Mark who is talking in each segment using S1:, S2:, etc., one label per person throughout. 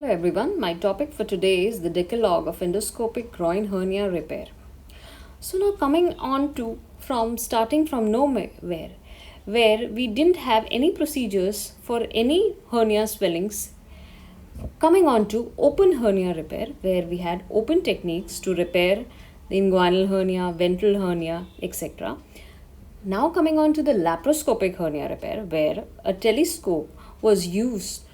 S1: Everyone, my topic for today is the Decalogue of Endoscopic Groin Hernia Repair. So now coming on to starting from nowhere, where we didn't have any procedures for any hernia swellings, coming on to open hernia repair, where we had open techniques to repair the inguinal hernia, ventral hernia, etc. Now coming on to the laparoscopic hernia repair, where a telescope was used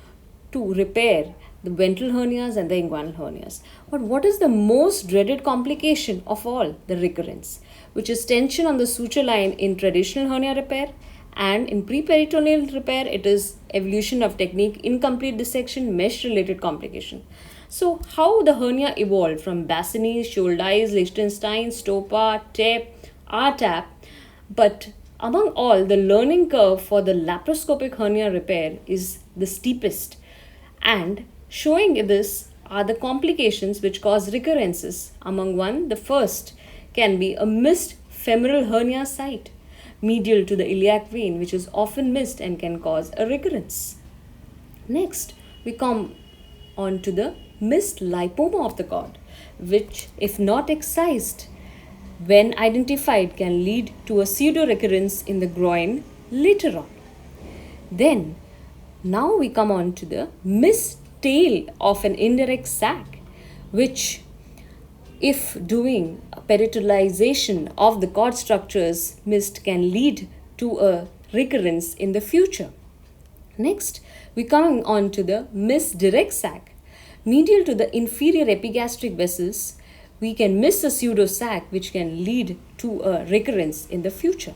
S1: to repair the ventral hernias and the inguinal hernias. But what is the most dreaded complication of all? The recurrence, which is tension on the suture line in traditional hernia repair, and in preperitoneal repair it is evolution of technique, incomplete dissection, mesh related complication. So how the hernia evolved from Bassini, Scholdi's, Liechtenstein, Stopa, TEP, RTAP, but among all, the learning curve for the laparoscopic hernia repair is the steepest, and showing this are the complications which cause recurrences. Among one, the first can be a missed femoral hernia site medial to the iliac vein, which is often missed and can cause a recurrence. Next, we come on to the missed lipoma of the cord, which, if not excised, when identified, can lead to a pseudo recurrence in the groin later on. Then, now we come on to the missed tail of an indirect sac, which, if doing a peritalization of the cord structures missed, can lead to a recurrence in the future. Next, we come on to the missed direct sac. Medial to the inferior epigastric vessels, we can miss a pseudo sac which can lead to a recurrence in the future.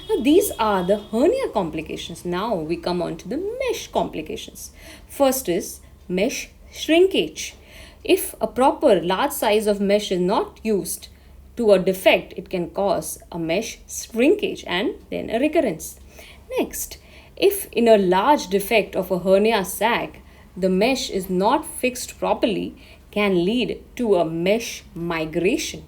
S1: Now, these are the hernia complications. Now we come on to the mesh complications. First is mesh shrinkage. If a proper large size of mesh is not used to a defect, it can cause a mesh shrinkage and then a recurrence. Next, if in a large defect of a hernia sac, the mesh is not fixed properly, can lead to a mesh migration,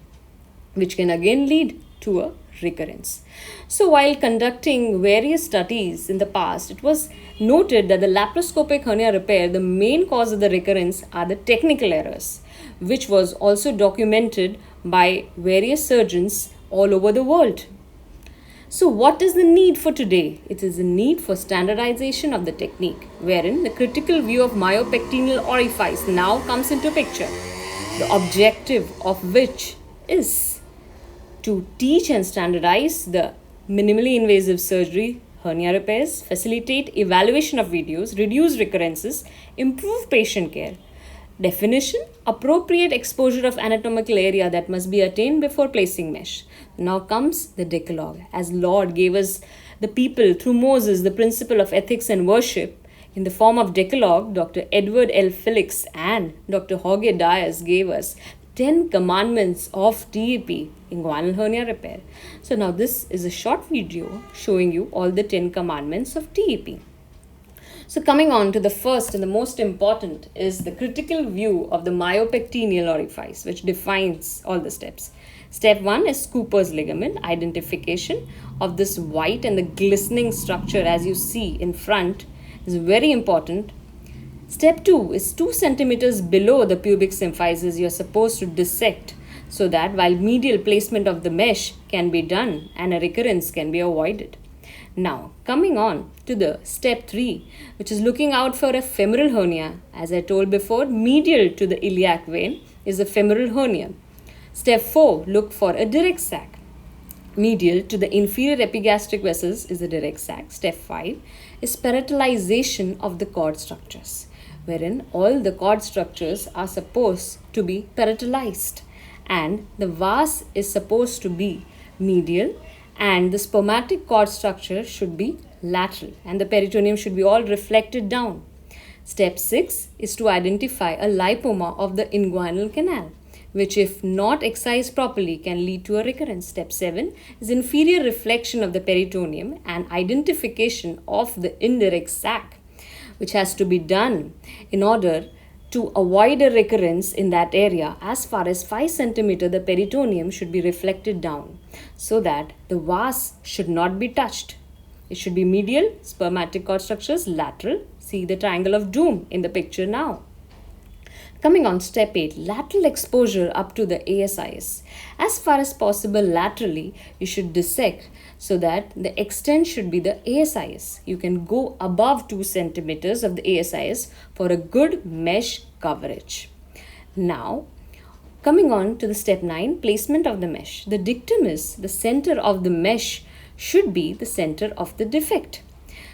S1: which can again lead to a recurrence. So while conducting various studies in the past, it was noted that the laparoscopic hernia repair, the main cause of the recurrence are the technical errors, which was also documented by various surgeons all over the world. So what is the need for today? It is a need for standardization of the technique, wherein the critical view of myopectineal orifice now comes into picture, the objective of which is to teach and standardize the minimally invasive surgery hernia repairs, facilitate evaluation of videos, reduce recurrences, improve patient care. Definition: appropriate exposure of anatomical area that must be attained before placing mesh. Now comes the Decalogue. As Lord gave us the people through Moses the principle of ethics and worship, in the form of Decalogue, Dr. Edward L. Felix and Dr. Jorge Diaz gave us 10 commandments of TAP, inguinal hernia repair. So now this is a short video showing you all the 10 commandments of TAP. So coming on to the first and the most important is the critical view of the myopectineal orifice, which defines all the steps. Step 1 is Cooper's ligament, identification of this white and the glistening structure as you see in front is very important. Step 2 is 2 centimeters below the pubic symphysis you are supposed to dissect, so that while medial placement of the mesh can be done and a recurrence can be avoided. Now coming on to the step 3, which is looking out for a femoral hernia. As I told before, medial to the iliac vein is a femoral hernia. Step 4, look for a direct sac. Medial to the inferior epigastric vessels is a direct sac. Step 5 is peritalization of the cord structures, wherein all the cord structures are supposed to be peritalized, and the vas is supposed to be medial, and the spermatic cord structure should be lateral, and the peritoneum should be all reflected down. Step 6 is to identify a lipoma of the inguinal canal, which if not excised properly can lead to a recurrence. Step 7 is inferior reflection of the peritoneum and identification of the indirect sac, which has to be done in order to avoid a recurrence in that area. As far as 5 centimeter, the peritoneum should be reflected down so that the vas should not be touched. It should be medial, spermatic cord structures lateral. See the triangle of doom in the picture now. Coming on step 8, lateral exposure up to the ASIS. As far as possible laterally, you should dissect so that the extent should be the ASIS. You can go above 2 centimeters of the ASIS for a good mesh coverage. Now, coming on to the step 9, placement of the mesh. The dictum is the center of the mesh should be the center of the defect,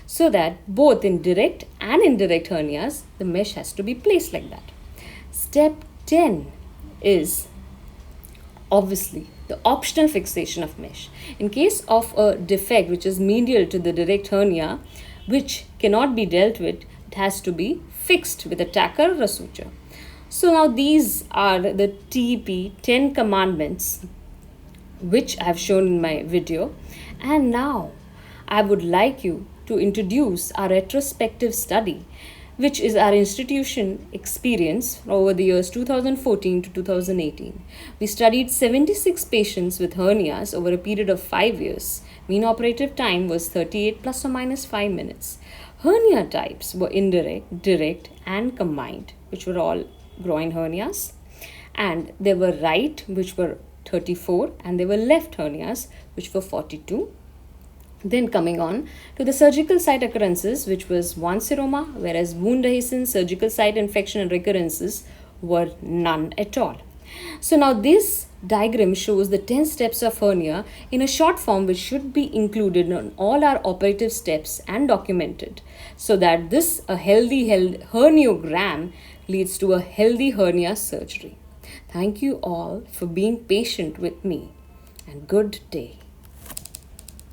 S1: so that both in direct and indirect hernias, the mesh has to be placed like that. Step 10 is obviously the optional fixation of mesh. In case of a defect which is medial to the direct hernia, which cannot be dealt with, it has to be fixed with a tacker or a suture. So now these are the TEP 10 commandments which I have shown in my video, and now I would like you to introduce our retrospective study, which is our institution experience over the years 2014 to 2018. We studied 76 patients with hernias over a period of 5 years. Mean operative time was 38 plus or minus 5 minutes. Hernia types were indirect, direct, and combined, which were all groin hernias. And there were right, which were 34, and there were left hernias, which were 42. Then coming on to the surgical site occurrences, which was 1 seroma, whereas wound adhesion, surgical site infection and recurrences were none at all. So now this diagram shows the 10 steps of hernia in a short form, which should be included on all our operative steps and documented, so that this a healthy herniogram leads to a healthy hernia surgery. Thank you all for being patient with me, and good day.